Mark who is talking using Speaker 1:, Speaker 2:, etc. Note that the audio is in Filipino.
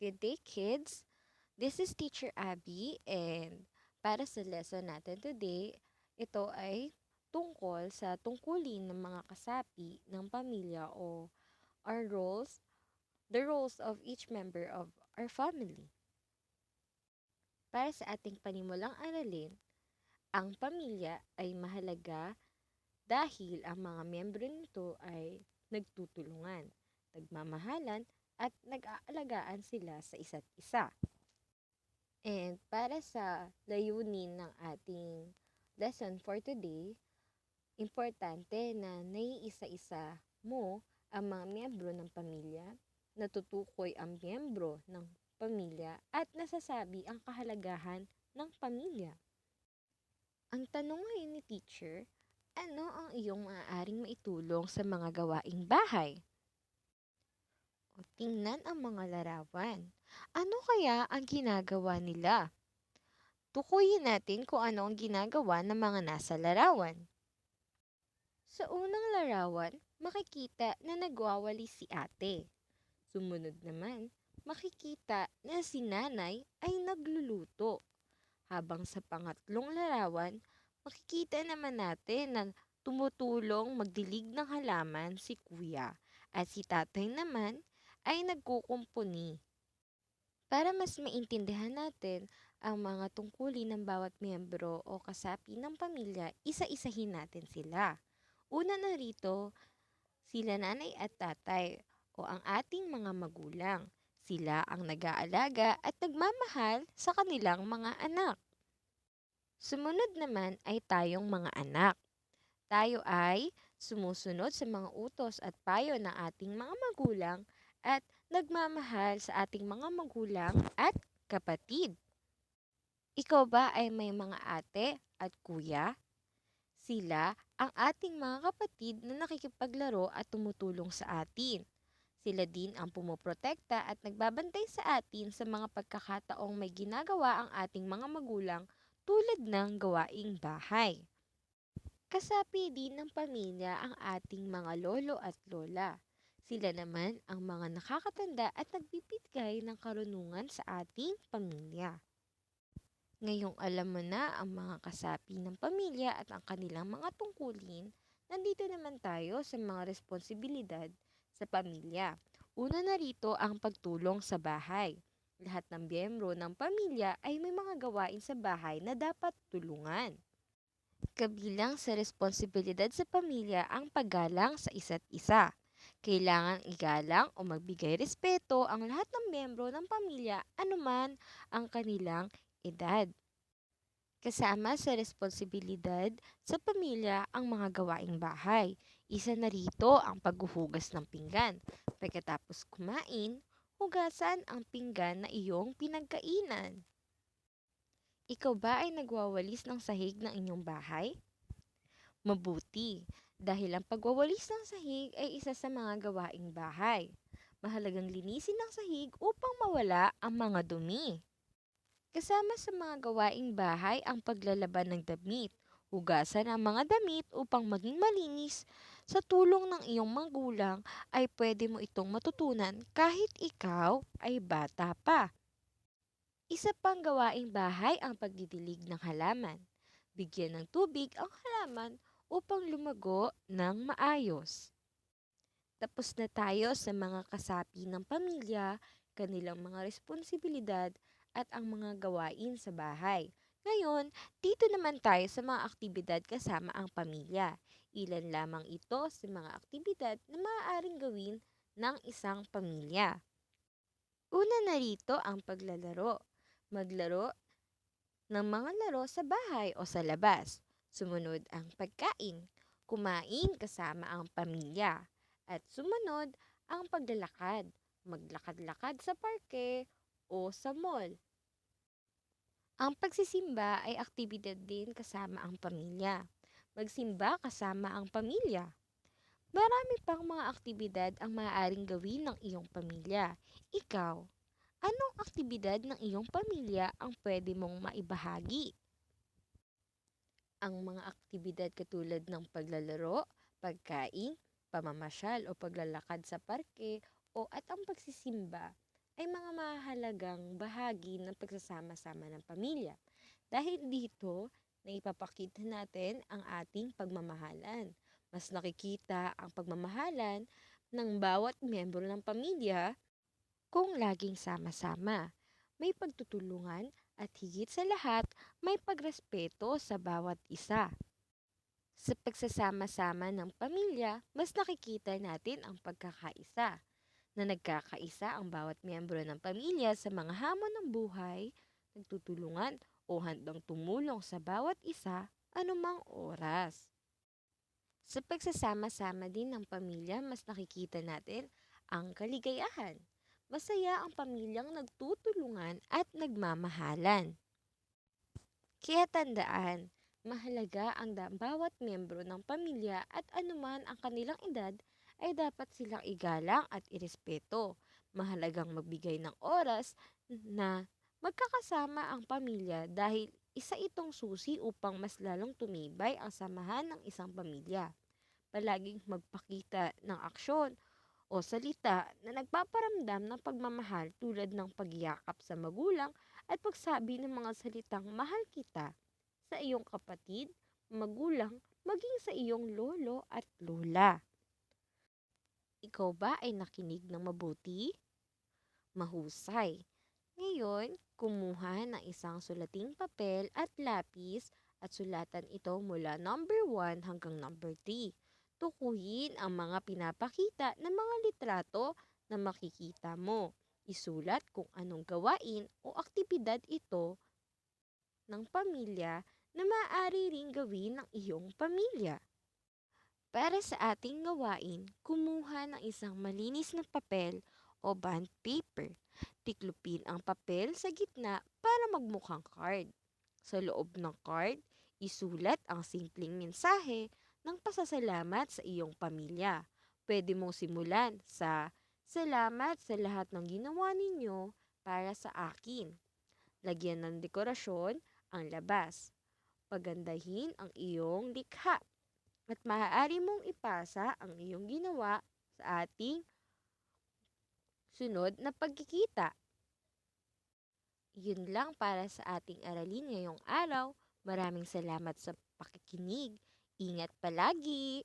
Speaker 1: Good day, kids! This is Teacher Abby, and para sa lesson natin today, ito ay tungkol sa tungkulin ng mga kasapi ng pamilya o our roles, the roles of each member of our family. Para sa ating panimulang aralin, ang pamilya ay mahalaga dahil ang mga miyembro nito ay nagtutulungan, nagmamahalan, at nag-aalagaan sila sa isa't isa. And para sa layunin ng ating lesson for today, importante na naiisa-isa mo ang mga miyembro ng pamilya, natutukoy ang miyembro ng pamilya at nasasabi ang kahalagahan ng pamilya. Ang tanong ngayon ni teacher, ano ang iyong maaaring maitulong sa mga gawaing bahay? O tingnan ang mga larawan. Ano kaya ang ginagawa nila? Tukuyin natin kung ano ang ginagawa ng mga nasa larawan. Sa unang larawan, makikita na nagwawali si ate. Sumunod naman, makikita na si nanay ay nagluluto. Habang sa pangatlong larawan, makikita naman natin na tumutulong magdilig ng halaman si kuya at si tatay naman ay nagkukumpuni. Para mas maintindihan natin ang mga tungkulin ng bawat miyembro o kasapi ng pamilya, isa-isahin natin sila. Una na rito, sila nanay at tatay o ang ating mga magulang. Sila ang nag-aalaga at nagmamahal sa kanilang mga anak. Sumunod naman ay tayong mga anak. Tayo ay sumusunod sa mga utos at payo ng ating mga magulang at nagmamahal sa ating mga magulang at kapatid. Ikaw ba ay may mga ate at kuya? Sila ang ating mga kapatid na nakikipaglaro at tumutulong sa atin. Sila din ang pumoprotekta at nagbabantay sa atin sa mga pagkakataong may ginagawa ang ating mga magulang tulad ng gawaing bahay. Kasapi din ng pamilya ang ating mga lolo at lola. Sila naman ang mga nakakatanda at nagbibigay ng karunungan sa ating pamilya. Ngayong alam mo na ang mga kasapi ng pamilya at ang kanilang mga tungkulin, nandito naman tayo sa mga responsibilidad sa pamilya. Una na rito ang pagtulong sa bahay. Lahat ng miyembro ng pamilya ay may mga gawain sa bahay na dapat tulungan. Kabilang sa responsibilidad sa pamilya ang paggalang sa isa't isa. Kailangang igalang o magbigay respeto ang lahat ng miyembro ng pamilya anuman ang kanilang edad. Kasama sa responsibilidad sa pamilya ang mga gawaing bahay. Isa na rito ang paghuhugas ng pinggan. Pagkatapos kumain, hugasan ang pinggan na iyong pinagkainan. Ikaw ba ay nagwawalis ng sahig ng inyong bahay? Mabuti, dahil ang pagwawalis ng sahig ay isa sa mga gawaing bahay. Mahalagang linisin ang sahig upang mawala ang mga dumi. Kasama sa mga gawaing bahay ang paglalaban ng damit. Hugasan ang mga damit upang maging malinis. Sa tulong ng iyong magulang ay pwede mo itong matutunan kahit ikaw ay bata pa. Isa pang gawaing bahay ang pagdidilig ng halaman. Bigyan ng tubig ang halaman upang lumago ng maayos. Tapos na tayo sa mga kasapi ng pamilya, kanilang mga responsibilidad at ang mga gawain sa bahay. Ngayon, dito naman tayo sa mga aktibidad kasama ang pamilya. Ilan lamang ito sa mga aktibidad na maaaring gawin ng isang pamilya. Una na rito ang paglalaro. Maglaro ng mga laro sa bahay o sa labas. Sumunod ang pagkain, kumain kasama ang pamilya. At sumunod ang paglalakad, maglakad-lakad sa parke o sa mall. Ang pagsisimba ay aktibidad din kasama ang pamilya. Magsimba kasama ang pamilya. Marami pang mga aktibidad ang maaaring gawin ng iyong pamilya. Ikaw, anong aktibidad ng iyong pamilya ang pwede mong maibahagi? Ang mga aktibidad katulad ng paglalaro, pagkain, pamamasyal o paglalakad sa parke o at ang pagsisimba ay mga mahalagang bahagi ng pagsasama-sama ng pamilya. Dahil dito, naipapakita natin ang ating pagmamahalan. Mas nakikita ang pagmamahalan ng bawat miyembro ng pamilya kung laging sama-sama. May pagtutulungan at higit sa lahat, may pagrespeto sa bawat isa. Sa pagsasama-sama ng pamilya, mas nakikita natin ang pagkakaisa, na nagkakaisa ang bawat miyembro ng pamilya sa mga hamon ng buhay, nagtutulungan o handang tumulong sa bawat isa anumang oras. Sa pagsasama-sama din ng pamilya, mas nakikita natin ang kaligayahan. Masaya ang pamilyang nagtutulungan at nagmamahalan. Kaya tandaan, mahalaga ang bawat miyembro ng pamilya at anuman ang kanilang edad ay dapat silang igalang at irespeto. Mahalagang magbigay ng oras na magkakasama ang pamilya dahil isa itong susi upang mas lalong tumibay ang samahan ng isang pamilya. Palaging magpakita ng aksyon o salita na nagpaparamdam ng pagmamahal tulad ng pagyakap sa magulang at pagsabi ng mga salitang mahal kita sa iyong kapatid, magulang, maging sa iyong lolo at lola. Ikaw ba ay nakinig ng mabuti? Mahusay. Ngayon, kumuha ng isang sulating papel at lapis at sulatan ito mula number 1 hanggang number 3. Tukuyin ang mga pinapakita ng mga litrato na makikita mo. Isulat kung anong gawain o aktibidad ito ng pamilya na maaari ring gawin ng iyong pamilya. Para sa ating gawain, kumuha ng isang malinis na papel o bond paper. Tiklupin ang papel sa gitna para magmukhang card. Sa loob ng card, isulat ang simpleng mensahe ng pasasalamat sa iyong pamilya. Pwede mong simulan sa "Salamat sa lahat ng ginawa ninyo para sa akin." Lagyan ng dekorasyon ang labas. Pagandahin ang iyong likha at maaari mong ipasa ang iyong ginawa sa ating sunod na pagkikita. Yun lang para sa ating aralin ngayong araw. Maraming salamat sa pakikinig. Ingat palagi!